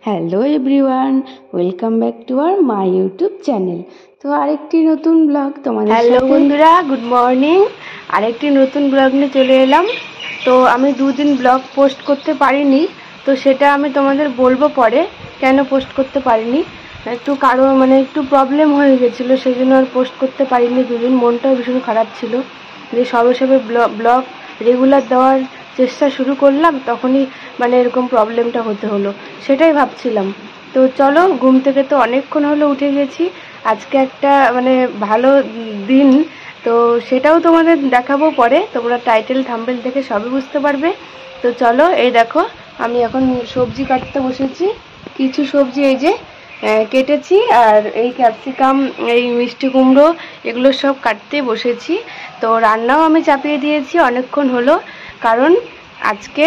Hello everyone, welcome back to our my YouTube channel. তো আরেকটি নতুন ব্লগ তোমাদের সাথে। হ্যালো বন্ধুরা, গুড মর্নিং। আরেকটি নতুন ব্লগ নিয়ে চলে এলাম। তো আমি দুদিন ব্লগ পোস্ট করতে পারিনি, তো সেটা আমি তোমাদের বলবো পরে কেন পোস্ট করতে পারিনি। একটু একটু প্রবলেম হয়ে গেছিলো, সেই জন্য আর পোস্ট করতে পারিনি দুদিন। মনটাও ভীষণ খারাপ ছিল যে সবে সবে ব্লগ রেগুলার দেওয়ার চেষ্টা শুরু করলাম, তখনই এরকম প্রবলেমটা হতে হলো, সেটাই ভাবছিলাম। তো চলো, ঘুম থেকে তো অনেকক্ষণ হলো উঠে গেছি। আজকে একটা ভালো দিন, তো সেটাও তোমাদের দেখাবো পরে। তোমরা টাইটেল থাম্বনেল দেখে সবই বুঝতে পারবে। তো চলো, এই দেখো আমি এখন সবজি কাটতে বসেছি। কিছু সবজি এই যে কেটেছি, আর এই ক্যাপসিকাম, এই মিষ্টি কুমড়ো, এগুলো সব কাটতে বসেছি। তো রান্নাও আমি চাপিয়ে দিয়েছি অনেকক্ষণ হলো, কারণ আজকে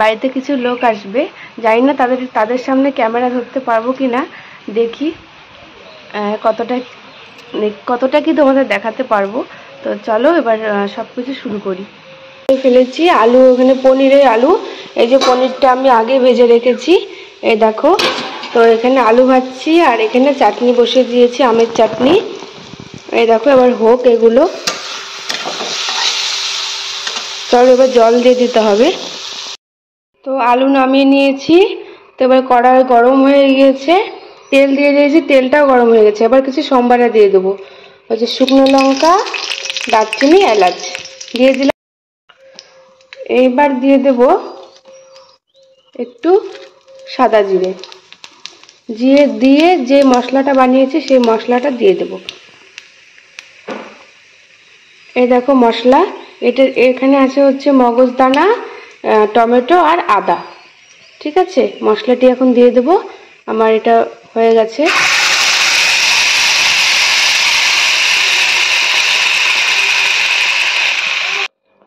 বাড়িতে কিছু লোক আসবে। জানি না তাদের সামনে ক্যামেরা ধরতে পারবো কি না, দেখি কতটা কি তোমাদের দেখাতে পারবো। তো চলো এবার সব কিছু শুরু করি। ফেলেছি আলু, এখানে পনিরের আলু। এই যে পনিরটা আমি আগে ভেজে রেখেছি, এই দেখো। তো এখানে আলু ভাজছি, আর এখানে চাটনি বসিয়ে দিয়েছি, আমের চাটনি। এই দেখো, এবার হোক এগুলো। চলো এবার জল দিয়ে দিতে হবে। তো আলু নামিয়ে নিয়েছি। তো এবার কড়াই গরম হয়ে গিয়েছে, তেল দিয়ে দিয়েছি, তেলটাও গরম হয়ে গেছে। এবার কিছু সম্বারা দিয়ে দেবো, হচ্ছে শুকনো লঙ্কা, দারচিনি, এলাচ দিয়ে দিলাম। এইবার দিয়ে দেব একটু সাদা জিরে, দিয়ে যে মশলাটা বানিয়েছি সেই মশলাটা দিয়ে দেব। এই দেখো মশলা, এখানে আছে হচ্ছে মগজদানা, টমেটো আর আদা। ঠিক আছে, মশলাটি এখন দিয়ে দেব। আমার এটা হয়ে গেছে।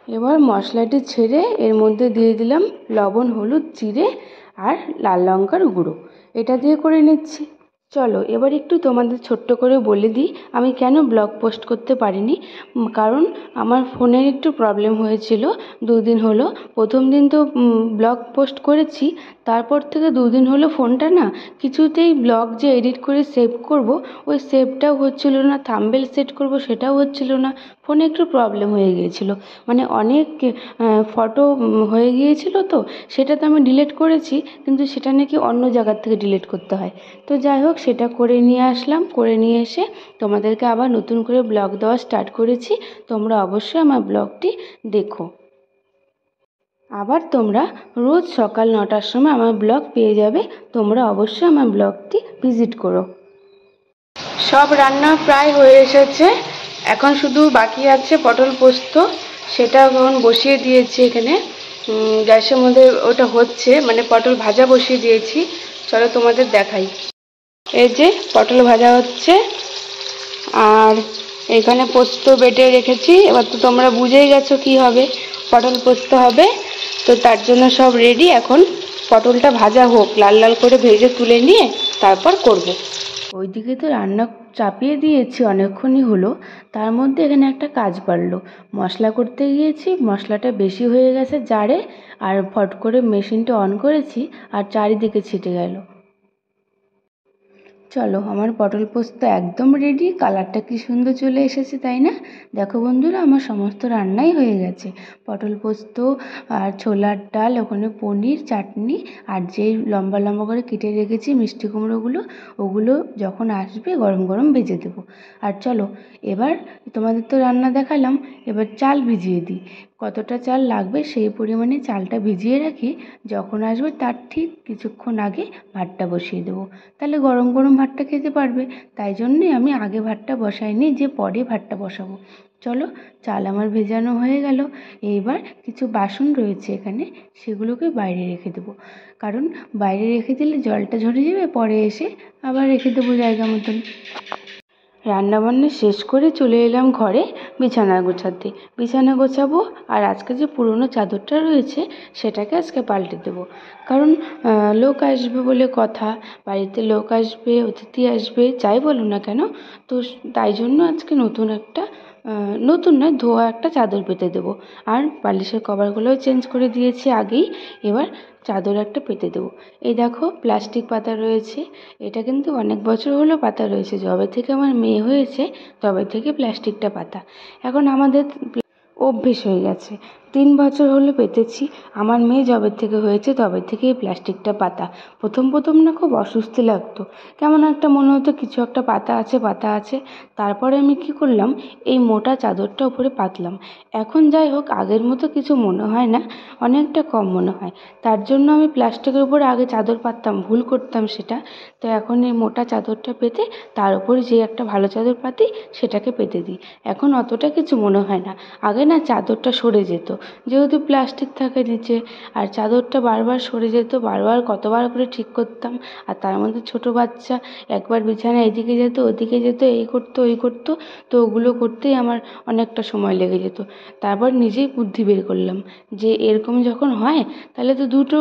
এবার মশলাটি ছেড়ে এর মধ্যে দিয়ে দিলাম লবণ, হলুদ, জিরে আর লাল লঙ্কার গুঁড়ো। এটা দিয়ে করে নিচ্ছি। চলো এবার একটু তোমাদের ছোট্ট করে বলে দিই আমি কেন ব্লগ পোস্ট করতে পারিনি। কারণ আমার ফোনের একটু প্রবলেম হয়েছিল দুদিন হলো। প্রথম দিন তো ব্লগ পোস্ট করেছি, তারপর থেকে দুদিন হলো ফোনটা না কিছুতেই ব্লগ যে এডিট করে সেভ করব, ওই সেভটাও হচ্ছিল না, থাম্বনেল সেট করব সেটাও হচ্ছিল না। ফোনে একটু প্রবলেম হয়ে গিয়েছিল, অনেক ফটো হয়ে গিয়েছিল। তো সেটা তো আমি ডিলিট করেছি, কিন্তু সেটা নাকি অন্য জায়গার থেকে ডিলিট করতে হয়। তো যাই হোক, সেটা করে নিয়ে আসলাম, করে নিয়ে এসে তোমাদেরকে আবার নতুন করে ব্লগ দেওয়া স্টার্ট করেছি। তোমরা অবশ্যই আমার ব্লগটি দেখো। আবার তোমরা রোজ সকাল 9টার সময় আমার ব্লগ পেয়ে যাবে। তোমরা অবশ্যই আমার ব্লগটি ভিজিট করো। সব রান্না প্রায় হয়ে এসেছে, এখন শুধু বাকি আছে পটল পোস্ত। সেটা এখন বসিয়ে দিয়েছি এখানে গ্যাসের মধ্যে, ওটা হচ্ছে পটল ভাজা বসিয়ে দিয়েছি। চলো তোমাদের দেখাই। এই যে পটল ভাজা হচ্ছে, আর এখানে পোস্ত বেটে রেখেছি। এবার তো তোমরা বুঝেই গেছো কি হবে, পটল পোস্ত হবে। তো তার জন্য সব রেডি, এখন পটলটা ভাজা হোক, লাল লাল করে ভেজে তুলে নিয়ে তারপর করব। ওইদিকে তো রান্না চাপিয়ে দিয়েছি অনেকক্ষণই হলো, তার মধ্যে এখানে একটা কাজ বাড়লো। মশলা করতে গিয়েছি, মশলাটা বেশি হয়ে গেছে জারে, আর ফট করে মেশিনটা অন করেছি, আর চারিদিকে ছিটে গেল। চলো, আমার পটল পোস্ত একদম রেডি। কালারটা কি সুন্দর চলে এসেছে, তাই না? দেখো বন্ধুরা, আমার সমস্ত রান্নাই হয়ে গেছে। পটল পোস্ত আর ছোলার ডাল, ওখানে পনির, চাটনি, আর যেই লম্বা লম্বা করে কেটে রেখেছি মিষ্টি কুমড়োগুলো, ওগুলো যখন আসবে গরম গরম ভেজে দেবো। আর চলো এবার তোমাদের তো রান্না দেখালাম, এবার চাল ভিজিয়ে দিই। কতটা চাল লাগবে সেই পরিমাণে চালটা ভিজিয়ে রাখি, যখন আসবে তার ঠিক কিছুক্ষণ আগে ভাতটা বসিয়ে দেবো, তাহলে গরম গরম ভাতটা খেতে পারবে। তাই জন্যই আমি আগে ভাতটা বসাইনি, যে পরে ভাতটা বসাবো। চলো, চাল আমার ভেজানো হয়ে গেল। এইবার কিছু বাসন রয়েছে এখানে, সেগুলোকে বাইরে রেখে দেবো। কারণ বাইরে রেখে দিলে জলটা ঝরে যাবে, পরে এসে আবার রেখে দেবো জায়গা মতন। রান্নাবান্না শেষ করে চলে এলাম ঘরে বিছানা গোছাতে। বিছানা গোছাবো, আর আজকে যে পুরনো চাদরটা রয়েছে সেটাকে আজকে পাল্টে দেবো। কারণ লোক আসবে বলে কথা, বাড়িতে লোক আসবে, অতিথি আসবে, যাই বলো না কেন। তো তাই জন্য আজকে নতুন একটা নতুন নয়, ধোয়া একটা চাদর পেতে দেবো। আর বালিশের কভারগুলোও চেঞ্জ করে দিয়েছি আগেই। এবার চাদর একটা পেতে দেবো। এই দেখো প্লাস্টিক পাতা রয়েছে, এটা কিন্তু অনেক বছর হলো পাতা রয়েছে, যবে থেকে আমার মেয়ে হয়েছে তবে থেকে প্লাস্টিকটা পাতা। এখন আমাদের অভ্যেস হয়ে গেছে, 3 বছর হলো পেতেছি। আমার মেয়ে যবে থেকে হয়েছে তবে থেকে এই প্লাস্টিকটা পাতা। প্রথম প্রথম না খুব অস্বস্তি লাগতো, কেমন একটা মনে হতো কিছু একটা পাতা আছে পাতা আছে। তারপরে আমি কি করলাম, এই মোটা চাদরটা উপরে পাতলাম। এখন যাই হোক আগের মতো কিছু মনে হয় না, অনেকটা কম মনে হয়। তার জন্য আমি প্লাস্টিকের উপরে আগে চাদর পাততাম, ভুল করতাম সেটা। তো এখন এই মোটা চাদরটা পেতে তার উপরে যে একটা ভালো চাদর পাতি সেটাকে পেতে দিই। এখন অতটা কিছু মনে হয় না। আগে না চাদরটা সরে যেত, যেহেতু প্লাস্টিক থাকে নিচে, আর চাদরটা বারবার সরে যেত, বারবার কতবার করে ঠিক করতাম। আর তার মধ্যে ছোট বাচ্চা, একবার বিছানা এদিকে যেত ওদিকে যেত, এই করতো ওই করতো, তো ওগুলো করতেই আমার অনেকটা সময় লেগে যেত। তারপর নিজেই বুদ্ধি বের করলাম যে এরকম যখন হয় তাহলে তো দুটো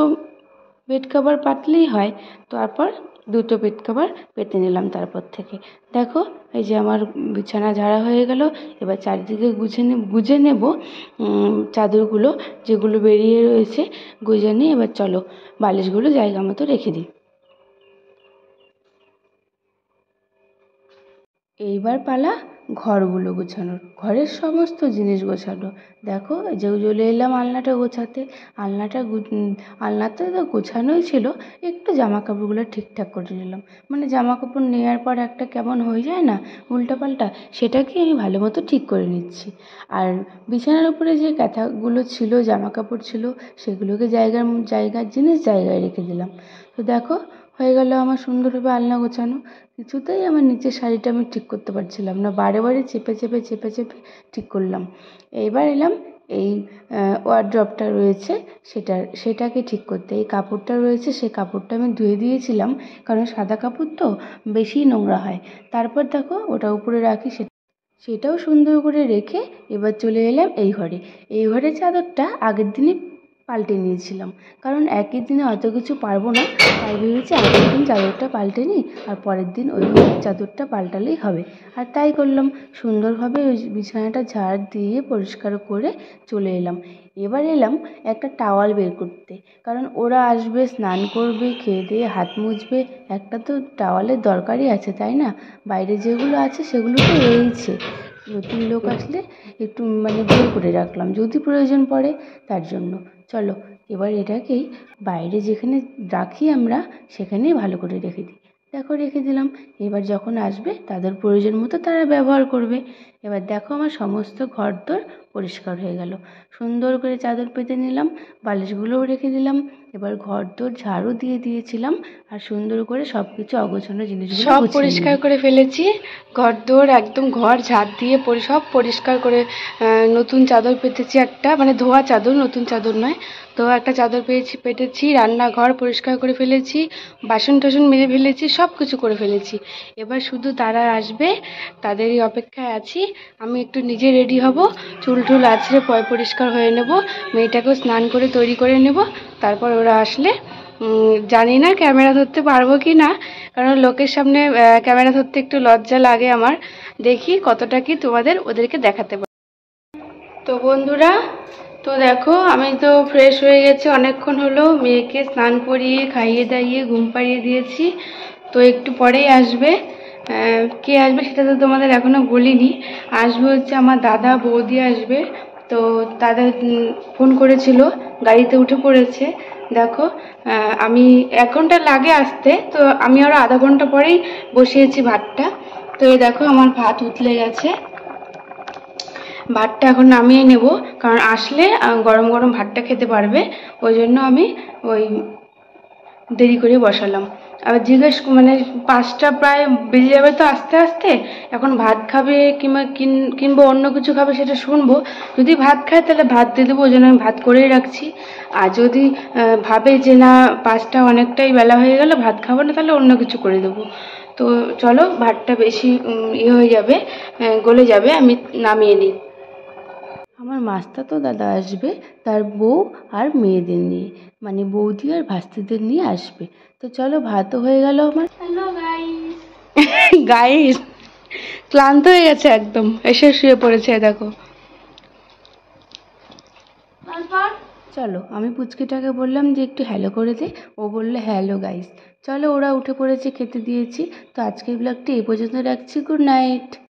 বেড কভার পাতলেই হয়। তারপর দুটো বেড কভার পেতে নিলাম। তারপর থেকে দেখো এই যে আমার বিছানা ঝাড়া হয়ে গেল। এবার চারিদিকে গুজে নেব চাদরগুলো, যেগুলো বেরিয়ে রয়েছে গুজে নিয়ে এবার চলো বালিশগুলো জায়গা মতো রেখে দিই। এইবার পালা ঘরগুলো গোছানোর, ঘরের সমস্ত জিনিস গোছানো। দেখো যে চলে এলাম আলনাটা গোছাতে। আলনাতে তো গোছানোই ছিল, একটু জামা কাপড়গুলো ঠিকঠাক করে নিলাম। মানে জামা কাপড় নেওয়ার পর একটা কেমন হয়ে যায় না উল্টাপাল্টা, সেটাকে আমি ভালো মতো ঠিক করে নিচ্ছি। আর বিছানার উপরে যে কাঁথাগুলো ছিল জামা কাপড় ছিল সেগুলোকে জায়গার জিনিস জায়গায় রেখে দিলাম। তো দেখো হয়ে গেল আমার সুন্দরভাবে আলনা গোছানো। কিছুতেই আমার নিচের শাড়িটা আমি ঠিক করতে পারছিলাম না, বারে বারে চেপে চেপে চেপে চেপে ঠিক করলাম। এইবার এলাম এই ওয়ারড্রপটা রয়েছে সেটাকে ঠিক করতে। এই কাপড়টা রয়েছে সেই কাপড়টা আমি ধুয়ে দিয়েছিলাম, কারণ সাদা কাপড় তো বেশি নোংরা হয়। তারপর দেখো ওটা উপরে রাখি, সেটাও সুন্দর করে রেখে এবার চলে এলাম এই ঘরে। এই ঘরের চাদরটা আগের দিনই পাল্টে নিয়েছিলাম, কারণ একই দিনে অত কিছু পারবো না। তাই ভেবেছি আগের দিন চাদরটা পাল্টে নিই, আর পরের দিন ওই চাদরটা পাল্টালেই হবে। আর তাই করলাম, সুন্দরভাবে ওই বিছানাটা ঝাড় দিয়ে পরিষ্কার করে চলে এলাম। এবার এলাম একটা টাওয়াল বের করতে, কারণ ওরা আসবে, স্নান করবে, খেয়ে দিয়ে হাত মুছবে, একটা তো টাওয়ালের দরকারই আছে তাই না। বাইরে যেগুলো আছে সেগুলো তো রয়েইছে, নতুন লোক আসলে একটু মানে বের করে রাখলাম যদি প্রয়োজন পড়ে তার জন্য। চলো এবার এটাকেই বাইরে যেখানে রাখি আমরা সেখানেই ভালো করে রেখে দিই। দেখো রেখে দিলাম, এবার যখন আসবে তাদের প্রয়োজন মতো তারা ব্যবহার করবে। এবার দেখো আমার সমস্ত ঘরদোর পরিষ্কার হয়ে গেল। সুন্দর করে চাদর পেতে নিলাম, বালিশগুলোও রেখে দিলাম। এবার ঘরদোর ঝাড়ু দিয়ে দিয়েছিলাম, আর সুন্দর করে সব কিছু অগোছালো জিনিসগুলো সব পরিষ্কার করে ফেলেছি। ঘরদোর একদম ঘর ঝাড় দিয়ে সব পরিষ্কার করে নতুন চাদর পেতেছি একটা, মানে ধোয়া চাদর, নতুন চাদর নয়। তো একটা চাদর পেতেছি, রান্নাঘর পরিষ্কার করে ফেলেছি, বাসন টাসন মেজে ফেলেছি, সব কিছু করে ফেলেছি। এবার শুধু তারা আসবে, তাদেরই অপেক্ষায় আছি। আমি একটু নিজে রেডি হব, চুল টুল আছড়ে পরিষ্কার হয়ে নেব, মেয়েটাকেও স্নান করে তৈরি করে নেব। তারপর ওরা আসলে জানি না ক্যামেরা ধরতে পারবো কি না, কারণ লোকের সামনে ক্যামেরা ধরতে একটু লজ্জা লাগে আমার। দেখি কতটা কি ওদেরকে দেখাতে পারি। তো বন্ধুরা, তো দেখো আমি তো ফ্রেশ হয়ে গেছি, অনেকক্ষণ হলো মেয়েকে স্নান করিয়ে খাইয়ে দাইয়ে ঘুম পাড়িয়ে দিয়েছি। তো একটু পরেই আসবে। কে আসবে সেটা তো তোমাদের এখনো বলিনি। আসবে হচ্ছে আমার দাদা বৌদি আসবে। তো তাদের ফোন করেছিল, গাড়িতে উঠে পড়েছে। দেখো আমি 1 ঘন্টা লাগে আসতে, তো আমি আরও আধা ঘন্টা পরেই বসিয়েছি ভাতটা। তো এই দেখো আমার ভাত উতলে গেছে, ভাতটা এখন নামিয়ে নেব, কারণ আসলে গরম গরম ভাতটা খেতে পারবে। ওই জন্য আমি ওই দেরি করে বসালাম। আবার মানে 5টা প্রায় বেজে যাবে তো আস্তে আস্তে। এখন ভাত খাবে কিংবা অন্য কিছু খাবে সেটা শুনবো। যদি ভাত খায় তাহলে ভাত দিয়ে দেবো, ওই জন্য আমি ভাত করেই রাখছি। আর যদি ভাবে যে না 5টা অনেকটাই বেলা হয়ে গেল ভাত খাবো না, তাহলে অন্য কিছু করে দেবো। তো চলো ভাতটা বেশি হয়ে যাবে, গলে যাবে, আমি নামিয়ে নিই। আমার মাস্তাতো দাদা আসবে, তার বউ আর মেয়েদের নিয়ে, মানে বৌদি আর ভাস্তিদের নিয়ে আসবে। তো চলো ভাতও হয়ে গেল আমার। Hello guys. গাইস ক্লান্ত হয়ে গেছে একদম, এসে শুয়ে পড়েছে দেখো। চলো, আমি পুচকিটাকে বললাম যে একটু হ্যালো করে দে, ও বললো হ্যালো গাইস। চলো, ওরা উঠে পড়েছে, খেতে দিয়েছি। তো আজকের ব্লগটি এই পর্যন্ত রাখছি। Good night.